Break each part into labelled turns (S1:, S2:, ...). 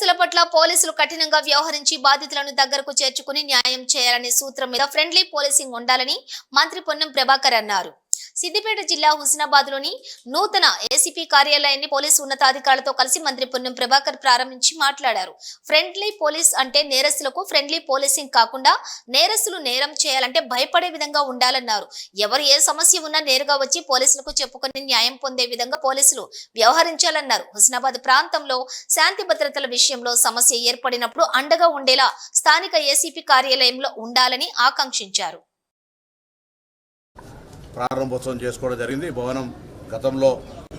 S1: నేరస్తుల పట్ల పోలీసులు కఠినంగా వ్యవహరించి బాధితులను దగ్గరకు చేర్చుకుని న్యాయం చేయాలనే సూత్రం మీద ఫ్రెండ్లీ పోలీసింగ్ ఉండాలని మంత్రి పొన్నం ప్రభాకర్ అన్నారు. సిద్దిపేట జిల్లా హుస్నాబాద్ లోని నూతన ఏసీపీ కార్యాలయాన్ని పోలీసు ఉన్నతాధికారులతో కలిసి మంత్రి పొన్నం ప్రభాకర్ ప్రారంభించి మాట్లాడారు. ఫ్రెండ్లీ పోలీస్ అంటే నేరస్తులకు ఫ్రెండ్లీ పోలీసింగ్ కాకుండా నేరస్తులు నేరం చేయాలంటే భయపడే విధంగా ఉండాలన్నారు. ఎవరు ఏ సమస్య ఉన్నా నేరుగా వచ్చి పోలీసులకు చెప్పుకొని న్యాయం పొందే విధంగా పోలీసులు వ్యవహరించాలన్నారు. హుస్నాబాద్ ప్రాంతంలో శాంతి భద్రతల విషయంలో సమస్య ఏర్పడినప్పుడు అండగా ఉండేలా స్థానిక ఏసీపీ కార్యాలయంలో ఉండాలని ఆకాంక్షించారు.
S2: ప్రారంభోత్సవం చేసుకోవడం జరిగింది. భవనం గతంలో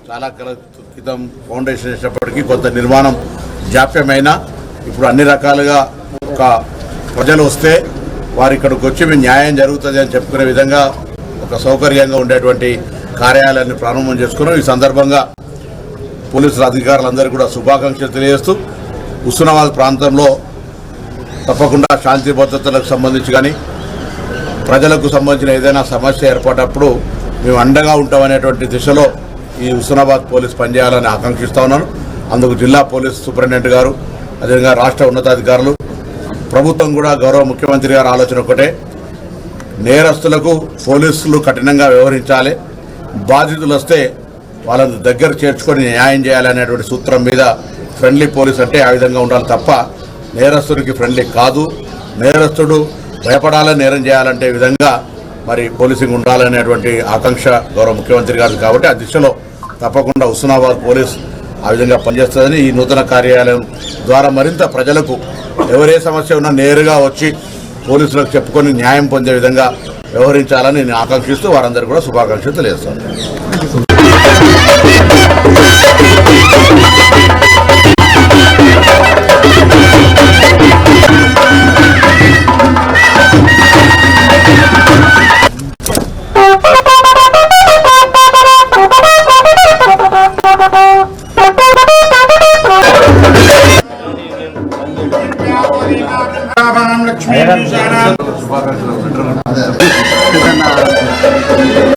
S2: చాలా కాల క్రితం ఫౌండేషన్ చేసినప్పటికీ కొంత నిర్మాణం జాప్యమైన ఇప్పుడు అన్ని రకాలుగా ఒక ప్రజలు వస్తే వారు ఇక్కడికి వచ్చి మేము న్యాయం జరుగుతుంది అని చెప్పుకునే విధంగా ఒక సౌకర్యంగా ఉండేటువంటి కార్యాలయాన్ని ప్రారంభం చేసుకున్నాం. ఈ సందర్భంగా పోలీసుల అధికారులందరికీ కూడా శుభాకాంక్షలు తెలియజేస్తూ హుస్నాబాద్ ప్రాంతంలో తప్పకుండా శాంతి భద్రతలకు సంబంధించి కానీ ప్రజలకు సంబంధించిన ఏదైనా సమస్య ఏర్పడినప్పుడు మేము అండగా ఉంటామనేటువంటి దిశలో ఈ హుస్నాబాద్ పోలీస్ పనిచేయాలని ఆకాంక్షిస్తా ఉన్నాను. అందుకు జిల్లా పోలీస్ సూపరింటెండెంట్ గారు, అదేవిధంగా రాష్ట్ర ఉన్నతాధికారులు, ప్రభుత్వం కూడా గౌరవ ముఖ్యమంత్రి గారు ఆలోచన ఒకటే, నేరస్తులకు పోలీసులు కఠినంగా వ్యవహరించాలి, బాధితులు వస్తే వాళ్ళని దగ్గర చేర్చుకొని న్యాయం చేయాలనేటువంటి సూత్రం మీద ఫ్రెండ్లీ పోలీస్ అంటే ఆ విధంగా ఉండాలి తప్ప నేరస్తుడికి ఫ్రెండ్లీ కాదు. నేరస్తుడు భయపడాలని నేరం చేయాలంటే విధంగా మరి పోలీసింగ్ ఉండాలనేటువంటి ఆకాంక్ష గౌరవ ముఖ్యమంత్రి గారు కాబట్టి ఆ దిశలో తప్పకుండా హుస్నాబాద్ పోలీస్ ఆ విధంగా పనిచేస్తుందని ఈ నూతన కార్యాలయం ద్వారా మరింత ప్రజలకు ఎవరే సమస్య ఉన్నా నేరుగా వచ్చి పోలీసులకు చెప్పుకొని న్యాయం పొందే విధంగా వ్యవహరించాలని నేను ఆకాంక్షిస్తూ వారందరూ కూడా శుభాకాంక్షలు తెలియజేస్తాను.
S3: లక్ష్మీ